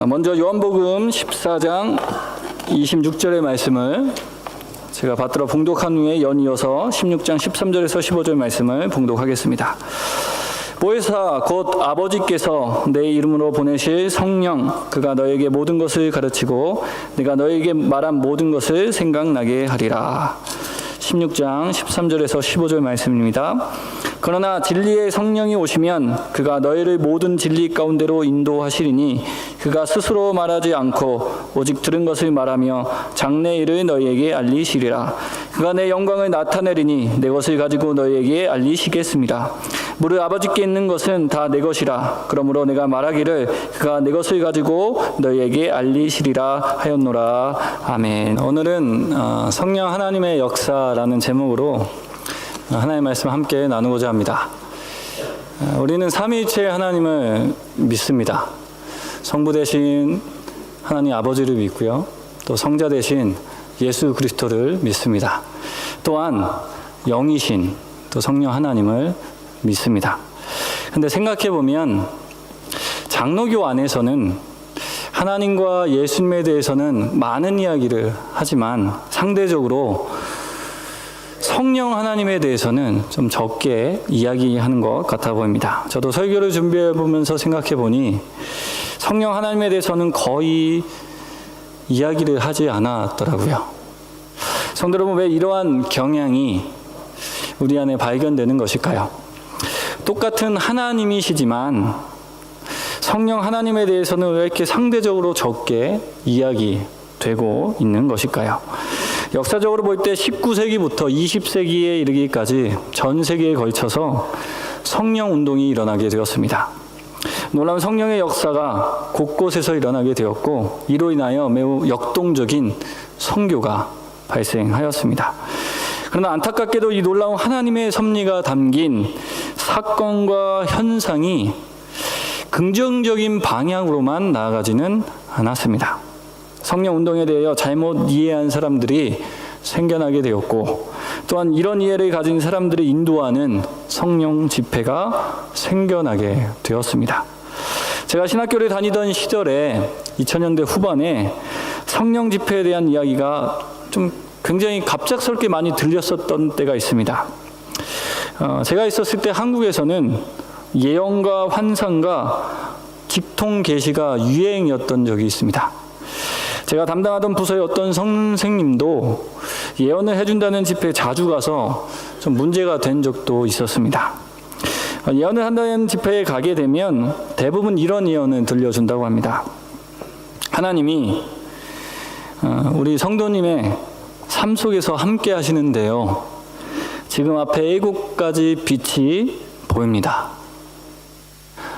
먼저 요한복음 14장 26절의 말씀을 제가 받들어 봉독한 후에 연이어서 16장 13절에서 15절 말씀을 봉독하겠습니다. 보혜사 곧 아버지께서 내 이름으로 보내실 성령 그가 너에게 모든 것을 가르치고 내가 너에게 말한 모든 것을 생각나게 하리라. 16장 13절에서 15절 말씀입니다. 그러나 진리의 성령이 오시면 그가 너희를 모든 진리 가운데로 인도하시리니 그가 스스로 말하지 않고 오직 들은 것을 말하며 장래 일을 너희에게 알리시리라. 그가 내 영광을 나타내리니 내 것을 가지고 너희에게 알리시겠습니다. 무릇 아버지께 있는 것은 다 내 것이라. 그러므로 내가 말하기를 그가 내 것을 가지고 너희에게 알리시리라 하였노라. 아멘. 오늘은 성령 하나님의 역사라는 제목으로 하나님의 말씀 함께 나누고자 합니다. 우리는 삼위일체 하나님을 믿습니다. 성부 되신 하나님 아버지를 믿고요. 또 성자 되신 예수 그리스도를 믿습니다. 또한 영이신 또 성령 하나님을 믿습니다. 근데 생각해 보면 장로교 안에서는 하나님과 예수님에 대해서는 많은 이야기를 하지만 상대적으로 성령 하나님에 대해서는 좀 적게 이야기하는 것 같아 보입니다. 저도 설교를 준비해 보면서 생각해 보니 성령 하나님에 대해서는 거의 이야기를 하지 않았더라고요. 성도 여러분, 왜 이러한 경향이 우리 안에 발견되는 것일까요? 똑같은 하나님이시지만 성령 하나님에 대해서는 왜 이렇게 상대적으로 적게 이야기되고 있는 것일까요? 역사적으로 볼 때 19세기부터 20세기에 이르기까지 전 세계에 걸쳐서 성령 운동이 일어나게 되었습니다. 놀라운 성령의 역사가 곳곳에서 일어나게 되었고 이로 인하여 매우 역동적인 선교가 발생하였습니다. 그러나 안타깝게도 이 놀라운 하나님의 섭리가 담긴 사건과 현상이 긍정적인 방향으로만 나아가지는 않았습니다. 성령 운동에 대하여 잘못 이해한 사람들이 생겨나게 되었고 또한 이런 이해를 가진 사람들을 인도하는 성령 집회가 생겨나게 되었습니다. 제가 신학교를 다니던 시절에 2000년대 후반에 성령 집회에 대한 이야기가 좀 굉장히 갑작스럽게 많이 들렸었던 때가 있습니다. 제가 있었을 때 한국에서는 예언과 환상과 직통 계시가 유행이었던 적이 있습니다. 제가 담당하던 부서의 어떤 선생님도 예언을 해준다는 집회에 자주 가서 좀 문제가 된 적도 있었습니다. 예언을 한다는 집회에 가게 되면 대부분 이런 예언을 들려준다고 합니다. 하나님이 우리 성도님의 삶 속에서 함께 하시는데요. 지금 앞에 7가지 빛이 보입니다.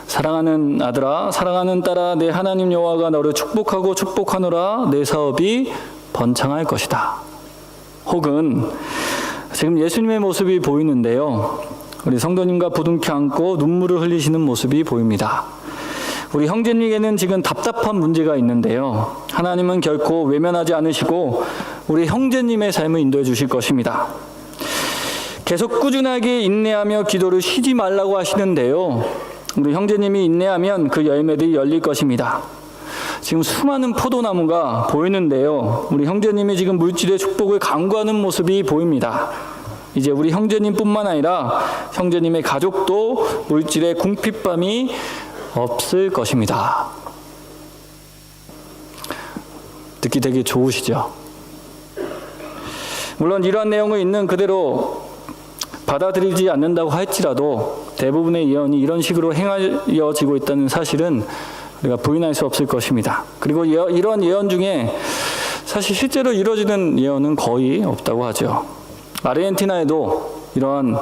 사랑하는 아들아, 사랑하는 딸아, 내 하나님 여호와가 너를 축복하고 축복하노라. 내 사업이 번창할 것이다. 혹은 지금 예수님의 모습이 보이는데요. 우리 성도님과 부둥켜 안고 눈물을 흘리시는 모습이 보입니다. 우리 형제님에게는 지금 답답한 문제가 있는데요. 하나님은 결코 외면하지 않으시고 우리 형제님의 삶을 인도해 주실 것입니다. 계속 꾸준하게 인내하며 기도를 쉬지 말라고 하시는데요. 우리 형제님이 인내하면 그 열매들이 열릴 것입니다. 지금 수많은 포도나무가 보이는데요. 우리 형제님이 지금 물질의 축복을 간구하는 모습이 보입니다. 이제 우리 형제님뿐만 아니라 형제님의 가족도 물질의 궁핍함이 없을 것입니다. 듣기 되게 좋으시죠? 물론 이러한 내용을 있는 그대로 받아들이지 않는다고 할지라도 대부분의 예언이 이런 식으로 행하여지고 있다는 사실은 우리가 부인할 수 없을 것입니다. 그리고 이런 예언 중에 사실 실제로 이루어지는 예언은 거의 없다고 하죠. 아르헨티나에도 이러한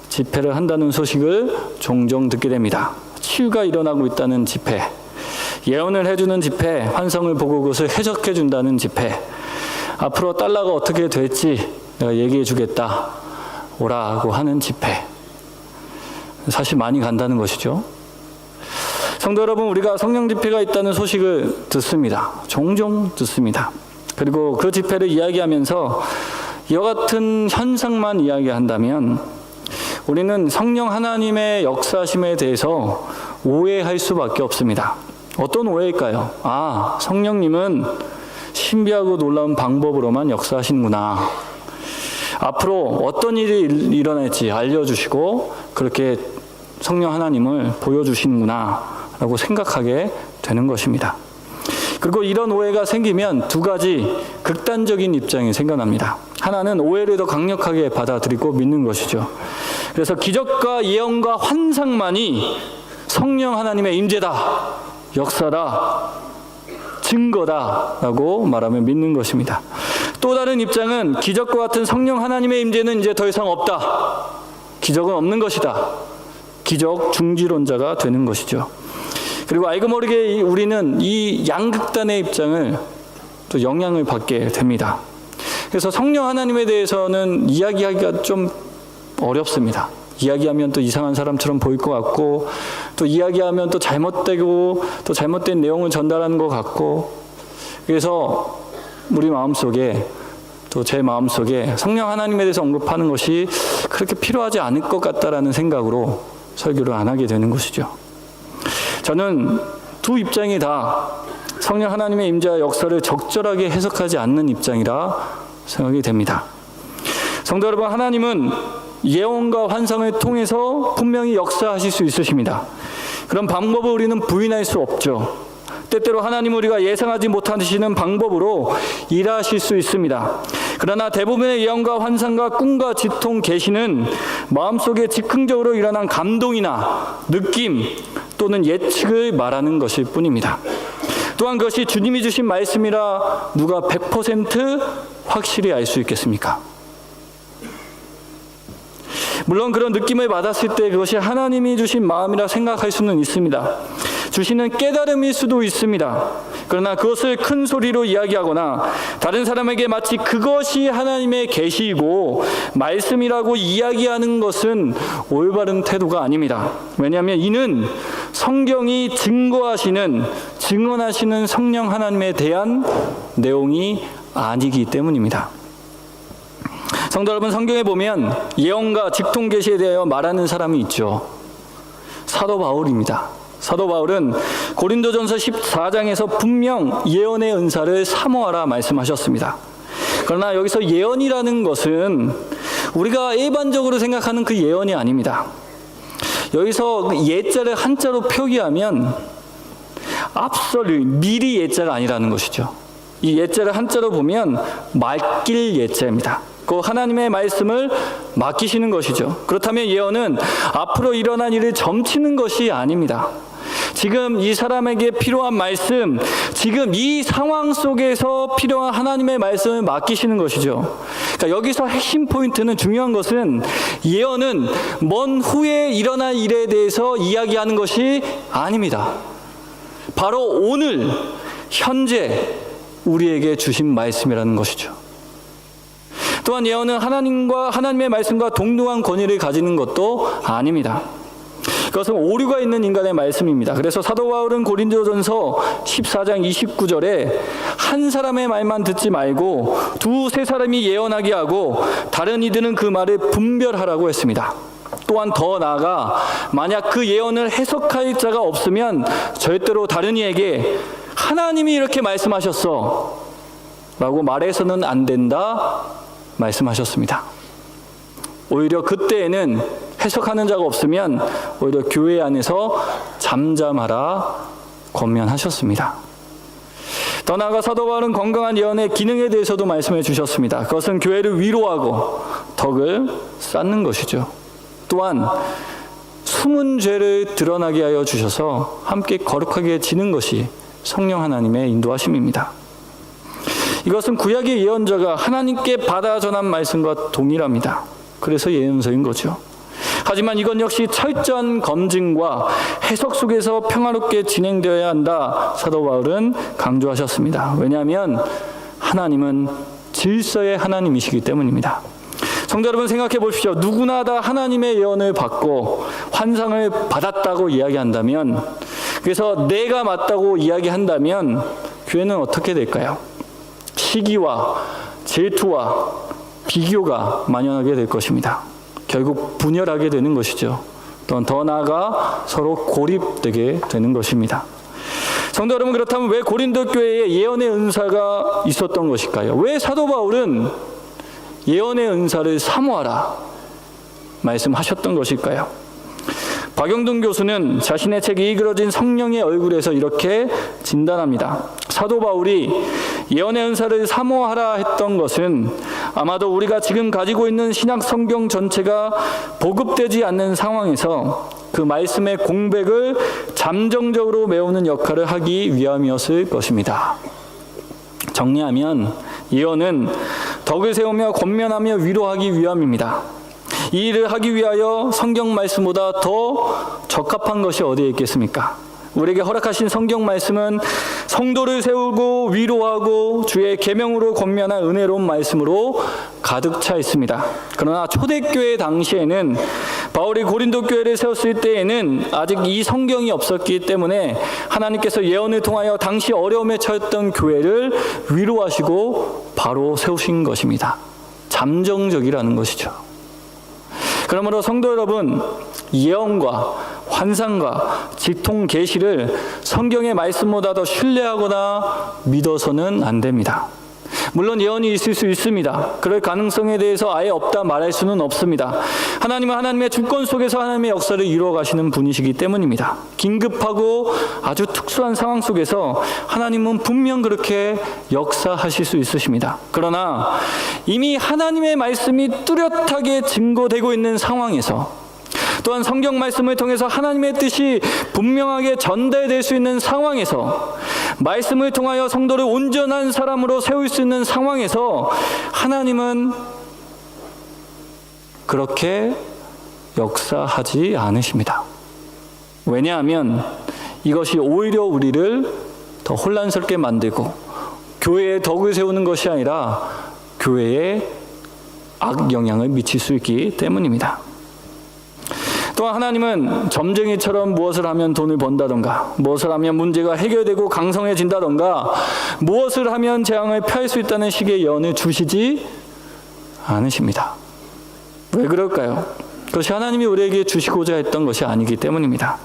집회를 한다는 소식을 종종 듣게 됩니다. 치유가 일어나고 있다는 집회, 예언을 해주는 집회, 환상을 보고 그것을 해석해 준다는 집회, 앞으로 달러가 어떻게 될지 내가 얘기해 주겠다 오라고 하는 집회. 사실 많이 간다는 것이죠. 성도 여러분, 우리가 성령 집회가 있다는 소식을 듣습니다. 종종 듣습니다. 그리고 그 집회를 이야기하면서 이와 같은 현상만 이야기한다면 우리는 성령 하나님의 역사심에 대해서 오해할 수밖에 없습니다. 어떤 오해일까요? 성령님은 신비하고 놀라운 방법으로만 역사하시는구나. 앞으로 어떤 일이 일어날지 알려주시고 그렇게 성령 하나님을 보여주시는구나 라고 생각하게 되는 것입니다. 그리고 이런 오해가 생기면 두 가지 극단적인 입장이 생겨납니다. 하나는 오해를 더 강력하게 받아들이고 믿는 것이죠. 그래서 기적과 예언과 환상만이 성령 하나님의 임재다, 역사다, 증거다라고 말하며 믿는 것입니다. 또 다른 입장은 기적과 같은 성령 하나님의 임재는 이제 더 이상 없다. 기적은 없는 것이다. 기적 중지론자가 되는 것이죠. 그리고 알고 모르게 우리는 이 양극단의 입장을 또 영향을 받게 됩니다. 그래서 성령 하나님에 대해서는 이야기하기가 좀 어렵습니다. 이야기하면 또 이상한 사람처럼 보일 것 같고, 또 이야기하면 또 잘못되고 또 잘못된 내용을 전달하는 것 같고, 그래서 우리 마음속에 또 제 마음속에 성령 하나님에 대해서 언급하는 것이 그렇게 필요하지 않을 것 같다라는 생각으로 설교를 안 하게 되는 것이죠. 저는 두 입장이 다 성령 하나님의 임재와 역사를 적절하게 해석하지 않는 입장이라 생각이 됩니다. 성도 여러분, 하나님은 예언과 환상을 통해서 분명히 역사하실 수 있으십니다. 그런 방법을 우리는 부인할 수 없죠. 때때로 하나님 우리가 예상하지 못하시는 방법으로 일하실 수 있습니다. 그러나 대부분의 예언과 환상과 꿈과 지통 계시는 마음속에 즉흥적으로 일어난 감동이나 느낌 또는 예측을 말하는 것일 뿐입니다. 또한 그것이 주님이 주신 말씀이라 누가 100% 확실히 알 수 있겠습니까? 물론 그런 느낌을 받았을 때 그것이 하나님이 주신 마음이라 생각할 수는 있습니다. 주시는 깨달음일 수도 있습니다. 그러나 그것을 큰 소리로 이야기하거나 다른 사람에게 마치 그것이 하나님의 계시이고 말씀이라고 이야기하는 것은 올바른 태도가 아닙니다. 왜냐하면 이는 성경이 증언하시는 성령 하나님에 대한 내용이 아니기 때문입니다. 성도 여러분, 성경에 보면 예언과 직통 계시에 대하여 말하는 사람이 있죠. 사도 바울입니다. 사도 바울은 고린도전서 14장에서 분명 예언의 은사를 사모하라 말씀하셨습니다. 그러나 여기서 예언이라는 것은 우리가 일반적으로 생각하는 그 예언이 아닙니다. 여기서 예자를 한자로 표기하면 미리 예자가 아니라는 것이죠. 이 예자를 한자로 보면 맡길 예자입니다. 그 하나님의 말씀을 맡기시는 것이죠. 그렇다면 예언은 앞으로 일어날 일을 점치는 것이 아닙니다. 지금 이 사람에게 필요한 말씀, 지금 이 상황 속에서 필요한 하나님의 말씀을 맡기시는 것이죠. 그러니까 여기서 핵심 포인트는, 중요한 것은 예언은 먼 후에 일어날 일에 대해서 이야기하는 것이 아닙니다. 바로 오늘, 현재 우리에게 주신 말씀이라는 것이죠. 또한 예언은 하나님의 말씀과 동등한 권위를 가지는 것도 아닙니다. 그것은 오류가 있는 인간의 말씀입니다. 그래서 사도 바울은 고린도전서 14장 29절에 한 사람의 말만 듣지 말고 두세 사람이 예언하게 하고 다른 이들은 그 말을 분별하라고 했습니다. 또한 더 나아가 만약 그 예언을 해석할 자가 없으면 절대로 다른 이에게 하나님이 이렇게 말씀하셨어 라고 말해서는 안 된다 말씀하셨습니다. 오히려 그때에는 해석하는 자가 없으면 오히려 교회 안에서 잠잠하라 권면하셨습니다. 더 나아가 사도 바울은 건강한 예언의 기능에 대해서도 말씀해 주셨습니다. 그것은 교회를 위로하고 덕을 쌓는 것이죠. 또한 숨은 죄를 드러나게 하여 주셔서 함께 거룩하게 지는 것이 성령 하나님의 인도하심입니다. 이것은 구약의 예언자가 하나님께 받아 전한 말씀과 동일합니다. 그래서 예언서인 거죠. 하지만 이건 역시 철저한 검증과 해석 속에서 평화롭게 진행되어야 한다, 사도 바울은 강조하셨습니다. 왜냐하면 하나님은 질서의 하나님이시기 때문입니다. 성도 여러분, 생각해 보십시오. 누구나 다 하나님의 예언을 받고 환상을 받았다고 이야기한다면, 그래서 내가 맞다고 이야기한다면 교회는 어떻게 될까요? 시기와 질투와 비교가 만연하게 될 것입니다. 결국 분열하게 되는 것이죠. 또한 더 나아가 서로 고립되게 되는 것입니다. 성도 여러분, 그렇다면 왜 고린도 교회에 예언의 은사가 있었던 것일까요? 왜 사도 바울은 예언의 은사를 사모하라 말씀하셨던 것일까요? 박영동 교수는 자신의 책 이그러진 성령의 얼굴에서 이렇게 진단합니다. 사도 바울이 예언의 은사를 사모하라 했던 것은 아마도 우리가 지금 가지고 있는 신약 성경 전체가 보급되지 않는 상황에서 그 말씀의 공백을 잠정적으로 메우는 역할을 하기 위함이었을 것입니다. 정리하면 예언은 덕을 세우며 권면하며 위로하기 위함입니다. 이 일을 하기 위하여 성경 말씀보다 더 적합한 것이 어디에 있겠습니까? 우리에게 허락하신 성경 말씀은 성도를 세우고 위로하고 주의 계명으로 권면한 은혜로운 말씀으로 가득 차 있습니다. 그러나 초대교회 당시에는 바울이 고린도 교회를 세웠을 때에는 아직 이 성경이 없었기 때문에 하나님께서 예언을 통하여 당시 어려움에 처했던 교회를 위로하시고 바로 세우신 것입니다. 잠정적이라는 것이죠. 그러므로 성도 여러분, 예언과 환상과 직통 계시를 성경의 말씀보다 더 신뢰하거나 믿어서는 안 됩니다. 물론 예언이 있을 수 있습니다. 그럴 가능성에 대해서 아예 없다 말할 수는 없습니다. 하나님은 하나님의 주권 속에서 하나님의 역사를 이루어 가시는 분이시기 때문입니다. 긴급하고 아주 특수한 상황 속에서 하나님은 분명 그렇게 역사하실 수 있으십니다. 그러나 이미 하나님의 말씀이 뚜렷하게 증거되고 있는 상황에서, 또한 성경 말씀을 통해서 하나님의 뜻이 분명하게 전달될 수 있는 상황에서, 말씀을 통하여 성도를 온전한 사람으로 세울 수 있는 상황에서 하나님은 그렇게 역사하지 않으십니다. 왜냐하면 이것이 오히려 우리를 더 혼란스럽게 만들고 교회에 덕을 세우는 것이 아니라 교회에 악영향을 미칠 수 있기 때문입니다. 또한 하나님은 점쟁이처럼 무엇을 하면 돈을 번다던가, 무엇을 하면 문제가 해결되고 강성해진다던가, 무엇을 하면 재앙을 피할 수 있다는 식의 예언을 주시지 않으십니다. 왜 그럴까요? 그것이 하나님이 우리에게 주시고자 했던 것이 아니기 때문입니다.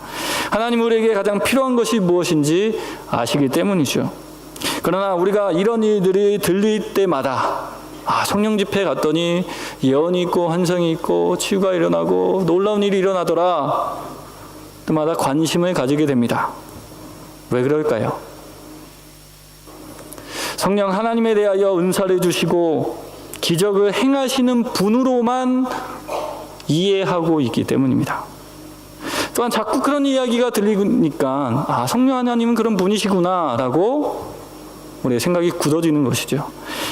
하나님 우리에게 가장 필요한 것이 무엇인지 아시기 때문이죠. 그러나 우리가 이런 일들이 들릴 때마다 성령 집회 갔더니 예언이 있고 환상이 있고 치유가 일어나고 놀라운 일이 일어나더라, 그마다 관심을 가지게 됩니다. 왜 그럴까요? 성령 하나님에 대하여 은사를 주시고 기적을 행하시는 분으로만 이해하고 있기 때문입니다. 또한 자꾸 그런 이야기가 들리니까 성령 하나님은 그런 분이시구나 라고 우리의 생각이 굳어지는 것이죠.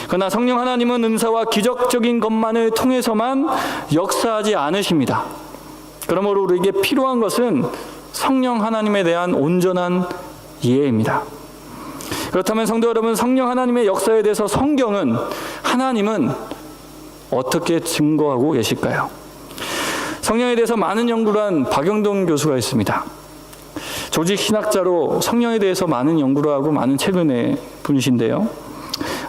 그러나 성령 하나님은 은사와 기적적인 것만을 통해서만 역사하지 않으십니다. 그러므로 우리에게 필요한 것은 성령 하나님에 대한 온전한 이해입니다. 그렇다면 성도 여러분, 성령 하나님의 역사에 대해서 성경은, 하나님은 어떻게 증거하고 계실까요? 성령에 대해서 많은 연구를 한 박영동 교수가 있습니다. 조직 신학자로 성령에 대해서 많은 연구를 하고 많은 책을 낸 분이신데요.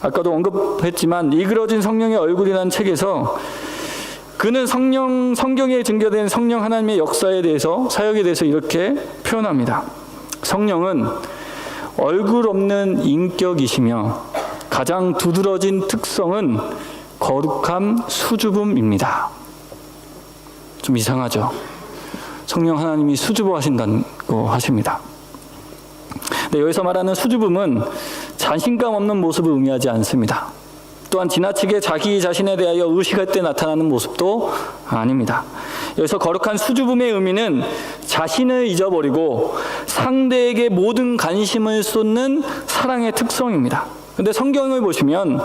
아까도 언급했지만 이그러진 성령의 얼굴이라는 책에서 그는 성경에 증거된 성령 하나님의 역사에 대해서, 사역에 대해서 이렇게 표현합니다. 성령은 얼굴 없는 인격이시며 가장 두드러진 특성은 거룩한 수줍음입니다. 좀 이상하죠? 성령 하나님이 수줍어하신다고 하십니다. 근데 여기서 말하는 수줍음은 자신감 없는 모습을 의미하지 않습니다. 또한 지나치게 자기 자신에 대하여 의식할 때 나타나는 모습도 아닙니다. 여기서 거룩한 수줍음의 의미는 자신을 잊어버리고 상대에게 모든 관심을 쏟는 사랑의 특성입니다. 근데 성경을 보시면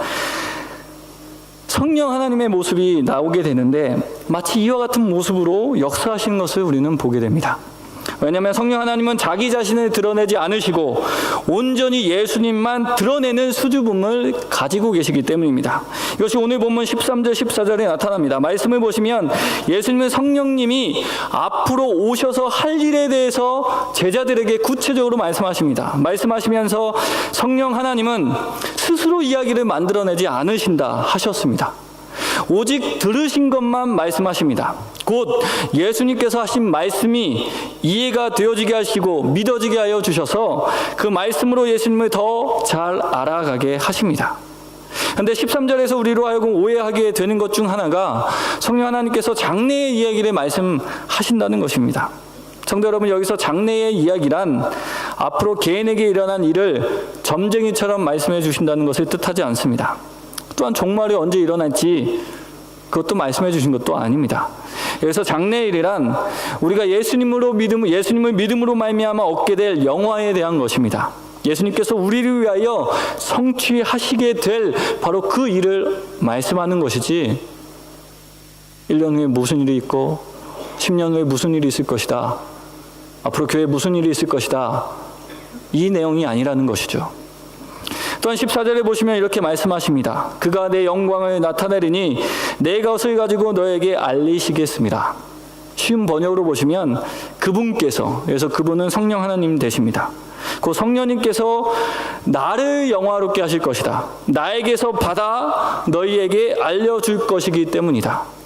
성령 하나님의 모습이 나오게 되는데 마치 이와 같은 모습으로 역사하시는 것을 우리는 보게 됩니다. 왜냐하면 성령 하나님은 자기 자신을 드러내지 않으시고 온전히 예수님만 드러내는 수줍음을 가지고 계시기 때문입니다. 이것이 오늘 본문 13절 14절에 나타납니다. 말씀을 보시면 예수님은 성령님이 앞으로 오셔서 할 일에 대해서 제자들에게 구체적으로 말씀하십니다. 말씀하시면서 성령 하나님은 스스로 이야기를 만들어내지 않으신다 하셨습니다. 오직 들으신 것만 말씀하십니다. 곧 예수님께서 하신 말씀이 이해가 되어지게 하시고 믿어지게 하여 주셔서 그 말씀으로 예수님을 더 잘 알아가게 하십니다. 그런데 13절에서 우리로 하여금 오해하게 되는 것 중 하나가 성령 하나님께서 장래의 이야기를 말씀하신다는 것입니다. 성도 여러분, 여기서 장래의 이야기란 앞으로 개인에게 일어난 일을 점쟁이처럼 말씀해 주신다는 것을 뜻하지 않습니다. 또한 종말이 언제 일어날지 그것도 말씀해 주신 것도 아닙니다. 여기서 장래의 일이란 우리가 예수님을 믿음으로 말미암아 얻게 될 영화에 대한 것입니다. 예수님께서 우리를 위하여 성취하시게 될 바로 그 일을 말씀하는 것이지 1년 후에 무슨 일이 있고 10년 후에 무슨 일이 있을 것이다, 앞으로 교회에 무슨 일이 있을 것이다, 이 내용이 아니라는 것이죠. 또한 14절에 보시면 이렇게 말씀하십니다. 그가 내 영광을 나타내리니 내 것을 가지고 너에게 알리시겠습니다. 쉬운 번역으로 보시면 그분께서, 그래서 그분은 성령 하나님 되십니다. 그 성령님께서 나를 영화롭게 하실 것이다. 나에게서 받아 너희에게 알려줄 것이기 때문이다.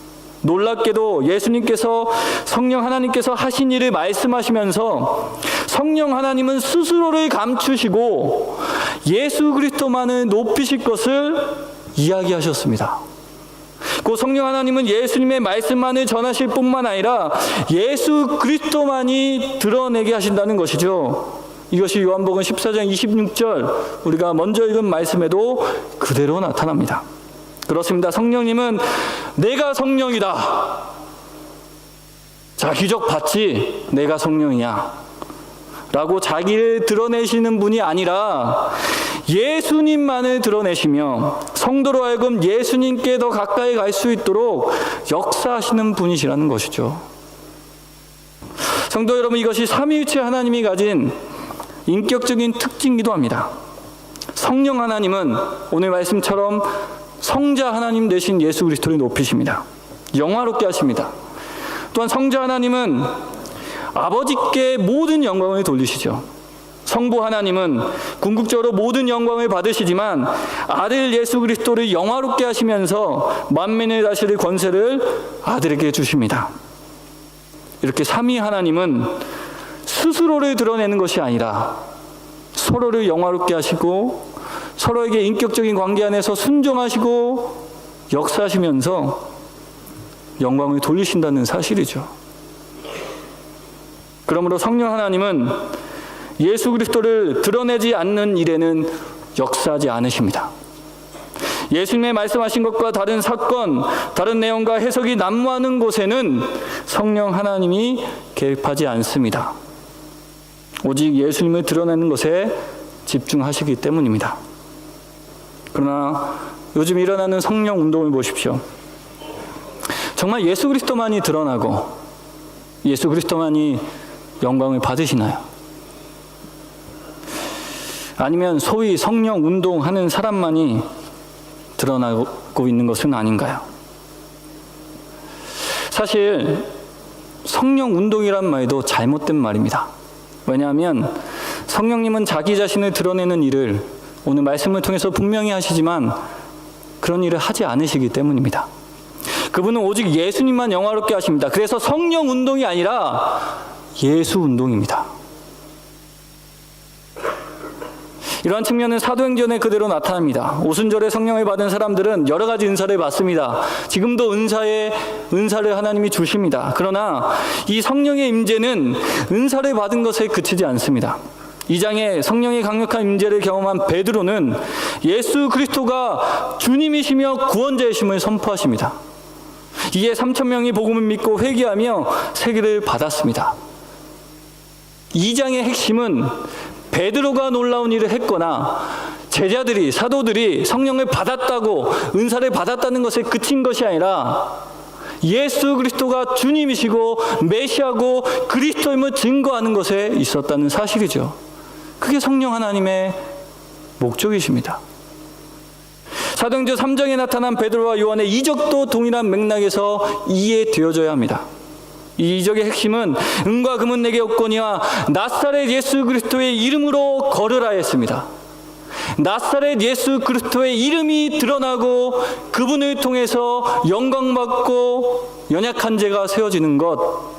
놀랍게도 예수님께서 성령 하나님께서 하신 일을 말씀하시면서 성령 하나님은 스스로를 감추시고 예수 그리스도만을 높이실 것을 이야기하셨습니다. 그 성령 하나님은 예수님의 말씀만을 전하실 뿐만 아니라 예수 그리스도만이 드러내게 하신다는 것이죠. 이것이 요한복음 14장 26절 우리가 먼저 읽은 말씀에도 그대로 나타납니다. 그렇습니다. 성령님은 내가 성령이다. 자, 기적 봤지? 내가 성령이야. 라고 자기를 드러내시는 분이 아니라 예수님만을 드러내시며 성도로 하여금 예수님께 더 가까이 갈 수 있도록 역사하시는 분이시라는 것이죠. 성도 여러분, 이것이 삼위일체 하나님이 가진 인격적인 특징이기도 합니다. 성령 하나님은 오늘 말씀처럼 성자 하나님 되신 예수 그리스도를 높이십니다. 영화롭게 하십니다. 또한 성자 하나님은 아버지께 모든 영광을 돌리시죠. 성부 하나님은 궁극적으로 모든 영광을 받으시지만 아들 예수 그리스도를 영화롭게 하시면서 만민을 다스릴 권세를 아들에게 주십니다. 이렇게 삼위 하나님은 스스로를 드러내는 것이 아니라 서로를 영화롭게 하시고 서로에게 인격적인 관계 안에서 순종하시고 역사하시면서 영광을 돌리신다는 사실이죠. 그러므로 성령 하나님은 예수 그리스도를 드러내지 않는 일에는 역사하지 않으십니다. 예수님의 말씀하신 것과 다른 사건, 다른 내용과 해석이 난무하는 곳에는 성령 하나님이 개입하지 않습니다. 오직 예수님을 드러내는 것에 집중하시기 때문입니다. 그러나 요즘 일어나는 성령 운동을 보십시오. 정말 예수 그리스도만이 드러나고 예수 그리스도만이 영광을 받으시나요? 아니면 소위 성령 운동하는 사람만이 드러나고 있는 것은 아닌가요? 사실 성령 운동이란 말도 잘못된 말입니다. 왜냐하면 성령님은 자기 자신을 드러내는 일을 오늘 말씀을 통해서 분명히 하시지만 그런 일을 하지 않으시기 때문입니다. 그분은 오직 예수님만 영화롭게 하십니다. 그래서 성령 운동이 아니라 예수 운동입니다. 이러한 측면은 사도행전에 그대로 나타납니다. 오순절에 성령을 받은 사람들은 여러 가지 은사를 받습니다. 지금도 은사를 하나님이 주십니다. 그러나 이 성령의 임재는 은사를 받은 것에 그치지 않습니다. 2장에 성령의 강력한 임재를 경험한 베드로는 예수 그리스도가 주님이시며 구원자이심을 선포하십니다. 이에 3,000명이 복음을 믿고 회개하며 세례를 받았습니다. 2장의 핵심은 베드로가 놀라운 일을 했거나 제자들이, 사도들이 성령을 받았다고, 은사를 받았다는 것에 그친 것이 아니라 예수 그리스도가 주님이시고 메시아고 그리스도임을 증거하는 것에 있었다는 사실이죠. 그게 성령 하나님의 목적이십니다. 사도행전 3장에 나타난 베드로와 요한의 이적도 동일한 맥락에서 이해되어져야 합니다. 이 이적의 핵심은 은과 금은 내게 없거니와 나사렛 예수 그리스도의 이름으로 걸으라 했습니다. 나사렛 예수 그리스도의 이름이 드러나고 그분을 통해서 영광받고 연약한 자가 세워지는 것,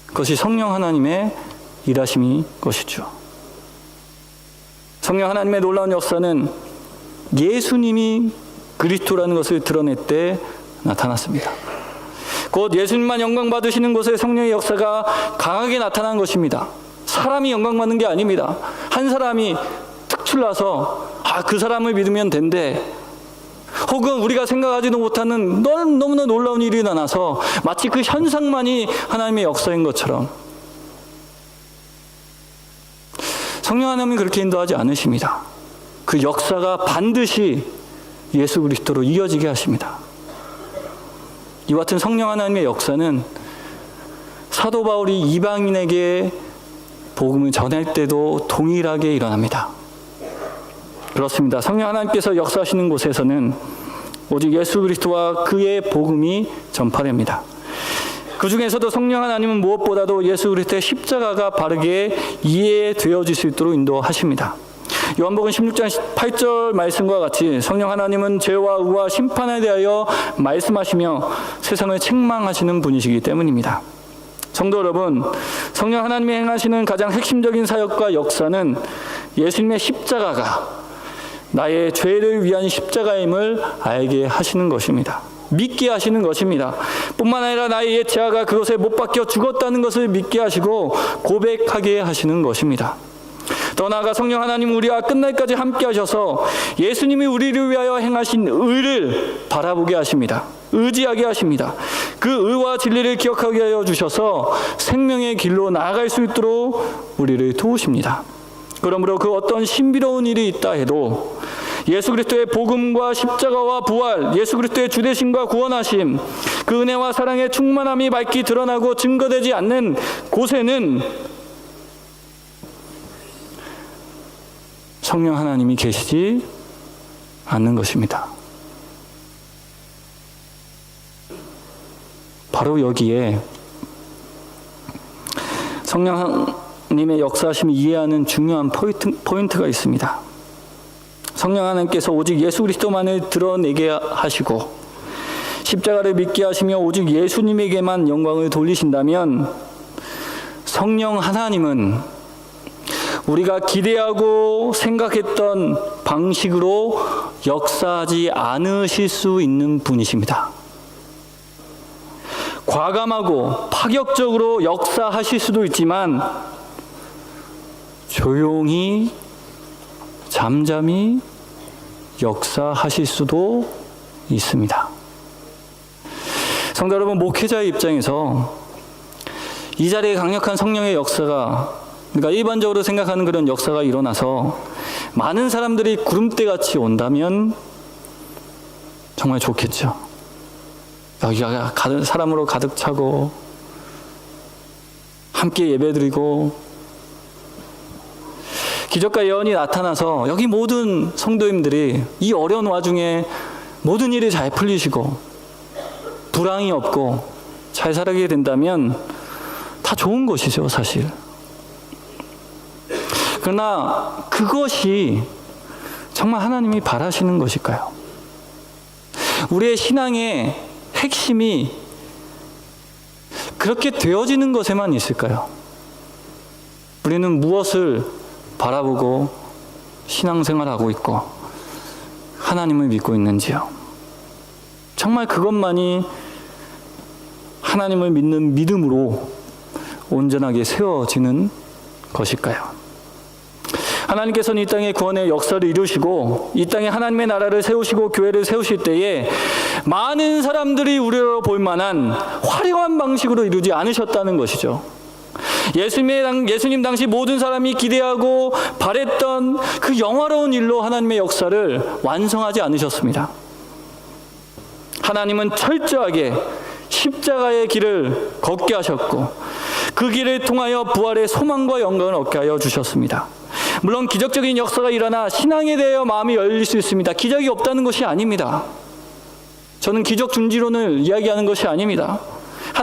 그것이 성령 하나님의 일하심이 것이죠. 성령 하나님의 놀라운 역사는 예수님이 그리스도라는 것을 드러낼 때 나타났습니다. 곧 예수님만 영광 받으시는 곳에 성령의 역사가 강하게 나타난 것입니다. 사람이 영광 받는 게 아닙니다. 한 사람이 특출나서 그 사람을 믿으면 된대, 혹은 우리가 생각하지도 못하는 너무나 놀라운 일이 일어나서 마치 그 현상만이 하나님의 역사인 것처럼, 성령 하나님은 그렇게 인도하지 않으십니다. 그 역사가 반드시 예수 그리스도로 이어지게 하십니다. 이와 같은 성령 하나님의 역사는 사도 바울이 이방인에게 복음을 전할 때도 동일하게 일어납니다. 그렇습니다. 성령 하나님께서 역사하시는 곳에서는 오직 예수 그리스도와 그의 복음이 전파됩니다. 그 중에서도 성령 하나님은 무엇보다도 예수 그리스도의 십자가가 바르게 이해되어질 수 있도록 인도하십니다. 요한복음 16장 8절 말씀과 같이 성령 하나님은 죄와 의와 심판에 대하여 말씀하시며 세상을 책망하시는 분이시기 때문입니다. 성도 여러분, 성령 하나님이 행하시는 가장 핵심적인 사역과 역사는 예수님의 십자가가 나의 죄를 위한 십자가임을 알게 하시는 것입니다. 믿게 하시는 것입니다. 뿐만 아니라 나의 옛 죄가 그것에 못 박혀 죽었다는 것을 믿게 하시고 고백하게 하시는 것입니다. 더 나아가 성령 하나님은 우리와 끝날까지 함께 하셔서 예수님이 우리를 위하여 행하신 의를 바라보게 하십니다. 의지하게 하십니다. 그 의와 진리를 기억하게 하여 주셔서 생명의 길로 나아갈 수 있도록 우리를 도우십니다. 그러므로 그 어떤 신비로운 일이 있다 해도 예수 그리스도의 복음과 십자가와 부활, 예수 그리스도의 주되심과 구원하심, 그 은혜와 사랑의 충만함이 밝히 드러나고 증거되지 않는 곳에는 성령 하나님이 계시지 않는 것입니다. 바로 여기에 성령 하나님의 역사하심을 이해하는 중요한 포인트가 있습니다. 성령 하나님께서 오직 예수 그리스도만을 드러내게 하시고 십자가를 믿게 하시며 오직 예수님에게만 영광을 돌리신다면 성령 하나님은 우리가 기대하고 생각했던 방식으로 역사하지 않으실 수 있는 분이십니다. 과감하고 파격적으로 역사하실 수도 있지만 조용히 잠잠히 역사하실 수도 있습니다. 성도 여러분, 목회자의 입장에서 이 자리에 강력한 성령의 역사가, 그러니까 일반적으로 생각하는 그런 역사가 일어나서 많은 사람들이 구름대같이 온다면 정말 좋겠죠. 여기가 사람으로 가득 차고 함께 예배드리고 기적과 예언이 나타나서 여기 모든 성도님들이 이 어려운 와중에 모든 일이 잘 풀리시고 불황이 없고 잘 살게 된다면 다 좋은 것이죠, 사실. 그러나 그것이 정말 하나님이 바라시는 것일까요? 우리의 신앙의 핵심이 그렇게 되어지는 것에만 있을까요? 우리는 무엇을 바라보고 신앙생활하고 있고 하나님을 믿고 있는지요? 정말 그것만이 하나님을 믿는 믿음으로 온전하게 세워지는 것일까요? 하나님께서는 이 땅에 구원의 역사를 이루시고 이 땅에 하나님의 나라를 세우시고 교회를 세우실 때에 많은 사람들이 우리로 볼 만한 화려한 방식으로 이루지 않으셨다는 것이죠. 예수님 당시 모든 사람이 기대하고 바랬던 그 영화로운 일로 하나님의 역사를 완성하지 않으셨습니다. 하나님은 철저하게 십자가의 길을 걷게 하셨고 그 길을 통하여 부활의 소망과 영광을 얻게 하여 주셨습니다. 물론 기적적인 역사가 일어나 신앙에 대하여 마음이 열릴 수 있습니다. 기적이 없다는 것이 아닙니다. 저는 기적 중지론을 이야기하는 것이 아닙니다.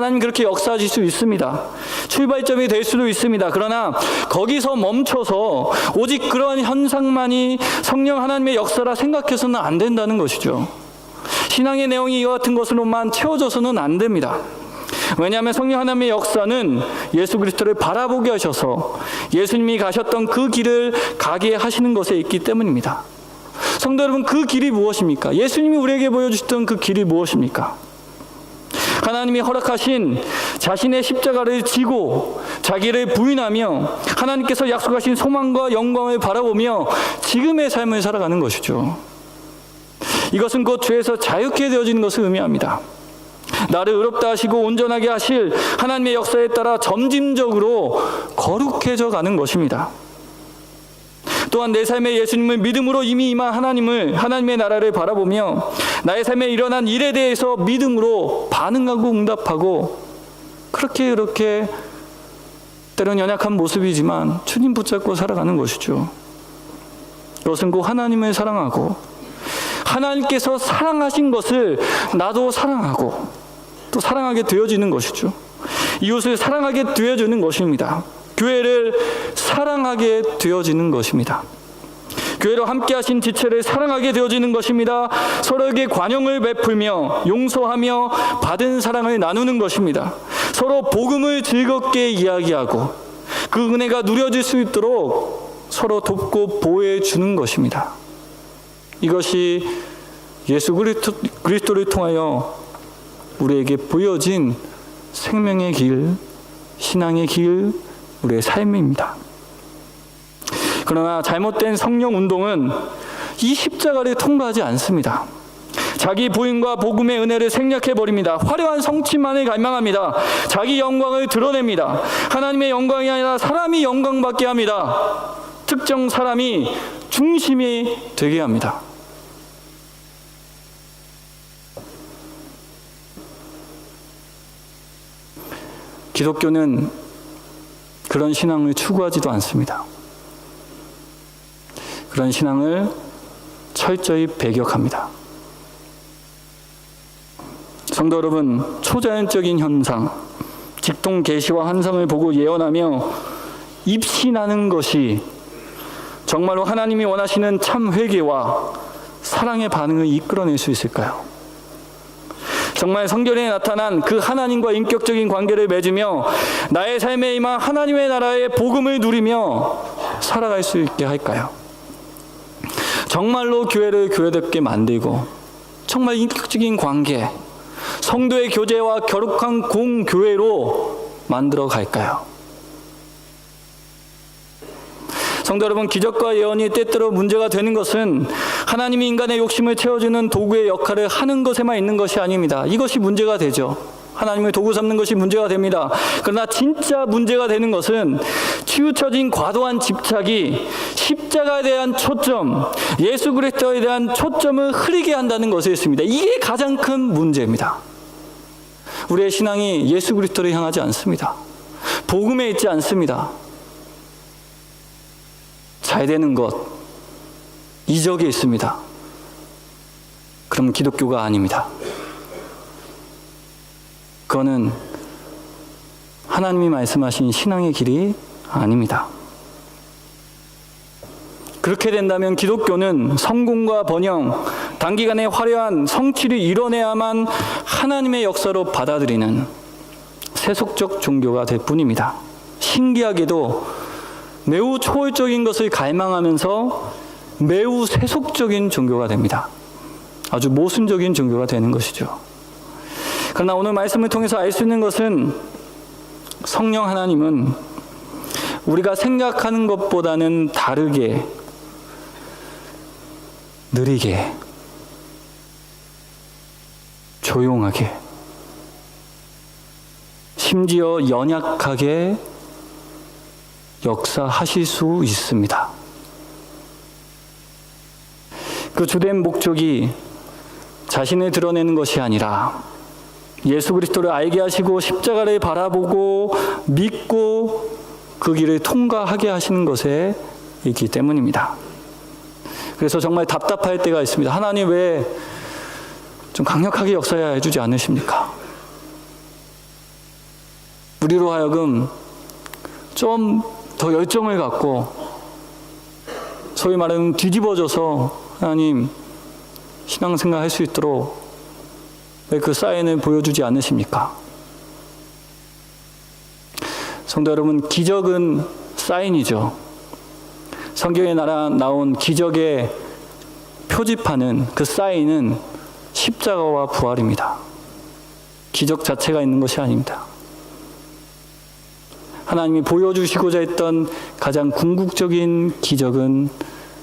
하나님 그렇게 역사하실 수 있습니다. 출발점이 될 수도 있습니다. 그러나 거기서 멈춰서 오직 그러한 현상만이 성령 하나님의 역사라 생각해서는 안 된다는 것이죠. 신앙의 내용이 이와 같은 것으로만 채워져서는 안 됩니다. 왜냐하면 성령 하나님의 역사는 예수 그리스도를 바라보게 하셔서 예수님이 가셨던 그 길을 가게 하시는 것에 있기 때문입니다. 성도 여러분, 그 길이 무엇입니까? 예수님이 우리에게 보여주셨던 그 길이 무엇입니까? 하나님이 허락하신 자신의 십자가를 지고 자기를 부인하며 하나님께서 약속하신 소망과 영광을 바라보며 지금의 삶을 살아가는 것이죠. 이것은 곧 죄에서 자유케 되어지는 것을 의미합니다. 나를 의롭다 하시고 온전하게 하실 하나님의 역사에 따라 점진적으로 거룩해져 가는 것입니다. 또한 내 삶에 예수님을 믿음으로 이미 임한 하나님의 나라를 바라보며 나의 삶에 일어난 일에 대해서 믿음으로 반응하고 응답하고 그렇게 때론 연약한 모습이지만 주님 붙잡고 살아가는 것이죠. 이것은 곧 하나님을 사랑하고 하나님께서 사랑하신 것을 나도 사랑하고 또 사랑하게 되어지는 것이죠. 이웃을 사랑하게 되어지는 것입니다. 교회를 사랑하게 되어지는 것입니다. 교회로 함께 하신 지체를 사랑하게 되어지는 것입니다. 서로에게 관용을 베풀며 용서하며 받은 사랑을 나누는 것입니다. 서로 복음을 즐겁게 이야기하고 그 은혜가 누려질 수 있도록 서로 돕고 보호해 주는 것입니다. 이것이 예수 그리스도를 통하여 우리에게 보여진 생명의 길, 신앙의 길, 우리의 삶입니다. 그러나 잘못된 성령 운동은 이 십자가를 통과하지 않습니다. 자기 부인과 복음의 은혜를 생략해버립니다. 화려한 성취만을 갈망합니다. 자기 영광을 드러냅니다. 하나님의 영광이 아니라 사람이 영광받게 합니다. 특정 사람이 중심이 되게 합니다. 기독교는 그런 신앙을 추구하지도 않습니다. 그런 신앙을 철저히 배격합니다. 성도 여러분, 초자연적인 현상, 직통 계시와 환상을 보고 예언하며 입신하는 것이 정말로 하나님이 원하시는 참 회개와 사랑의 반응을 이끌어낼 수 있을까요? 정말 성경에 나타난 그 하나님과 인격적인 관계를 맺으며 나의 삶에 임한 하나님의 나라의 복음을 누리며 살아갈 수 있게 할까요? 정말로 교회를 교회답게 만들고 정말 인격적인 관계, 성도의 교제와 거룩한 공교회로 만들어 갈까요? 성도 여러분, 기적과 예언이 때때로 문제가 되는 것은 하나님이 인간의 욕심을 채워주는 도구의 역할을 하는 것에만 있는 것이 아닙니다. 이것이 문제가 되죠. 하나님을 도구 삼는 것이 문제가 됩니다. 그러나 진짜 문제가 되는 것은 치우쳐진 과도한 집착이 십자가에 대한 초점, 예수 그리스도에 대한 초점을 흐리게 한다는 것에 있습니다. 이게 가장 큰 문제입니다. 우리의 신앙이 예수 그리스도를 향하지 않습니다. 복음에 있지 않습니다. 잘 되는 것, 이적에 있습니다. 그럼 기독교가 아닙니다. 그거는 하나님이 말씀하신 신앙의 길이 아닙니다. 그렇게 된다면 기독교는 성공과 번영, 단기간에 화려한 성취를 이뤄내야만 하나님의 역사로 받아들이는 세속적 종교가 될 뿐입니다. 신기하게도 매우 초월적인 것을 갈망하면서 매우 세속적인 종교가 됩니다. 아주 모순적인 종교가 되는 것이죠. 그러나 오늘 말씀을 통해서 알 수 있는 것은 성령 하나님은 우리가 생각하는 것보다는 다르게, 느리게, 조용하게, 심지어 연약하게 역사하실 수 있습니다. 그 주된 목적이 자신을 드러내는 것이 아니라 예수 그리스도를 알게 하시고 십자가를 바라보고 믿고 그 길을 통과하게 하시는 것에 있기 때문입니다. 그래서 정말 답답할 때가 있습니다. 하나님 왜 좀 강력하게 역사해 주지 않으십니까? 우리로 하여금 좀 더 열정을 갖고 소위 말하는 뒤집어져서 하나님 신앙생활 할 수 있도록 왜 그 사인을 보여주지 않으십니까? 성도 여러분, 기적은 사인이죠. 성경에 나온 기적의 표지판은, 그 사인은 십자가와 부활입니다. 기적 자체가 있는 것이 아닙니다. 하나님이 보여주시고자 했던 가장 궁극적인 기적은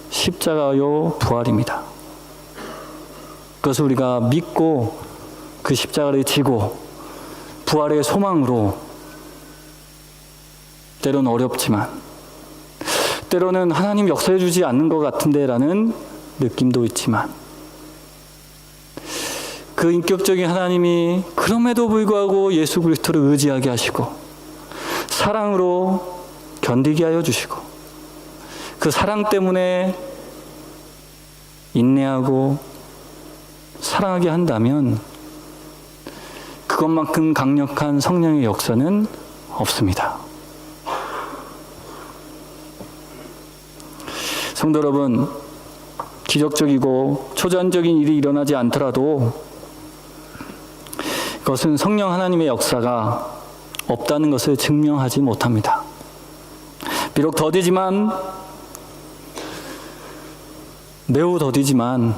십자가요 부활입니다. 그것을 우리가 믿고 그 십자가를 지고 부활의 소망으로, 때로는 어렵지만 때로는 하나님 역사해 주지 않는 것 같은데 라는 느낌도 있지만, 그 인격적인 하나님이 그럼에도 불구하고 예수 그리스도를 의지하게 하시고 사랑으로 견디게 하여 주시고, 그 사랑 때문에 인내하고 사랑하게 한다면 그것만큼 강력한 성령의 역사는 없습니다. 성도 여러분, 기적적이고 초자연적인 일이 일어나지 않더라도 그것은 성령 하나님의 역사가 없다는 것을 증명하지 못합니다. 비록 더디지만, 매우 더디지만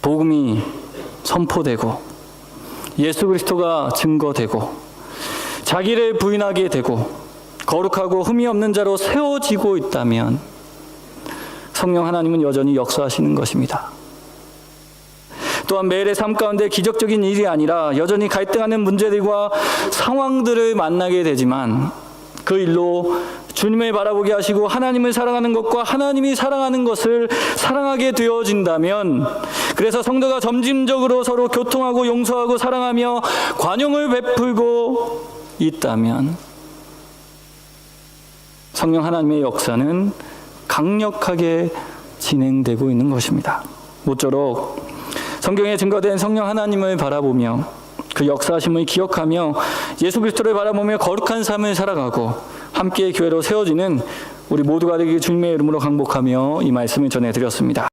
복음이 선포되고 예수 그리스도가 증거되고 자기를 부인하게 되고 거룩하고 흠이 없는 자로 세워지고 있다면 성령 하나님은 여전히 역사하시는 것입니다. 또한 매일의 삶 가운데 기적적인 일이 아니라 여전히 갈등하는 문제들과 상황들을 만나게 되지만, 그 일로 주님을 바라보게 하시고 하나님을 사랑하는 것과 하나님이 사랑하는 것을 사랑하게 되어진다면, 그래서 성도가 점진적으로 서로 교통하고 용서하고 사랑하며 관용을 베풀고 있다면 성령 하나님의 역사는 강력하게 진행되고 있는 것입니다. 모쪼록 성경에 증거된 성령 하나님을 바라보며 그 역사하심을 기억하며 예수 그리스도를 바라보며 거룩한 삶을 살아가고 함께 교회로 세워지는 우리 모두가 되길 주님의 이름으로 강복하며 이 말씀을 전해드렸습니다.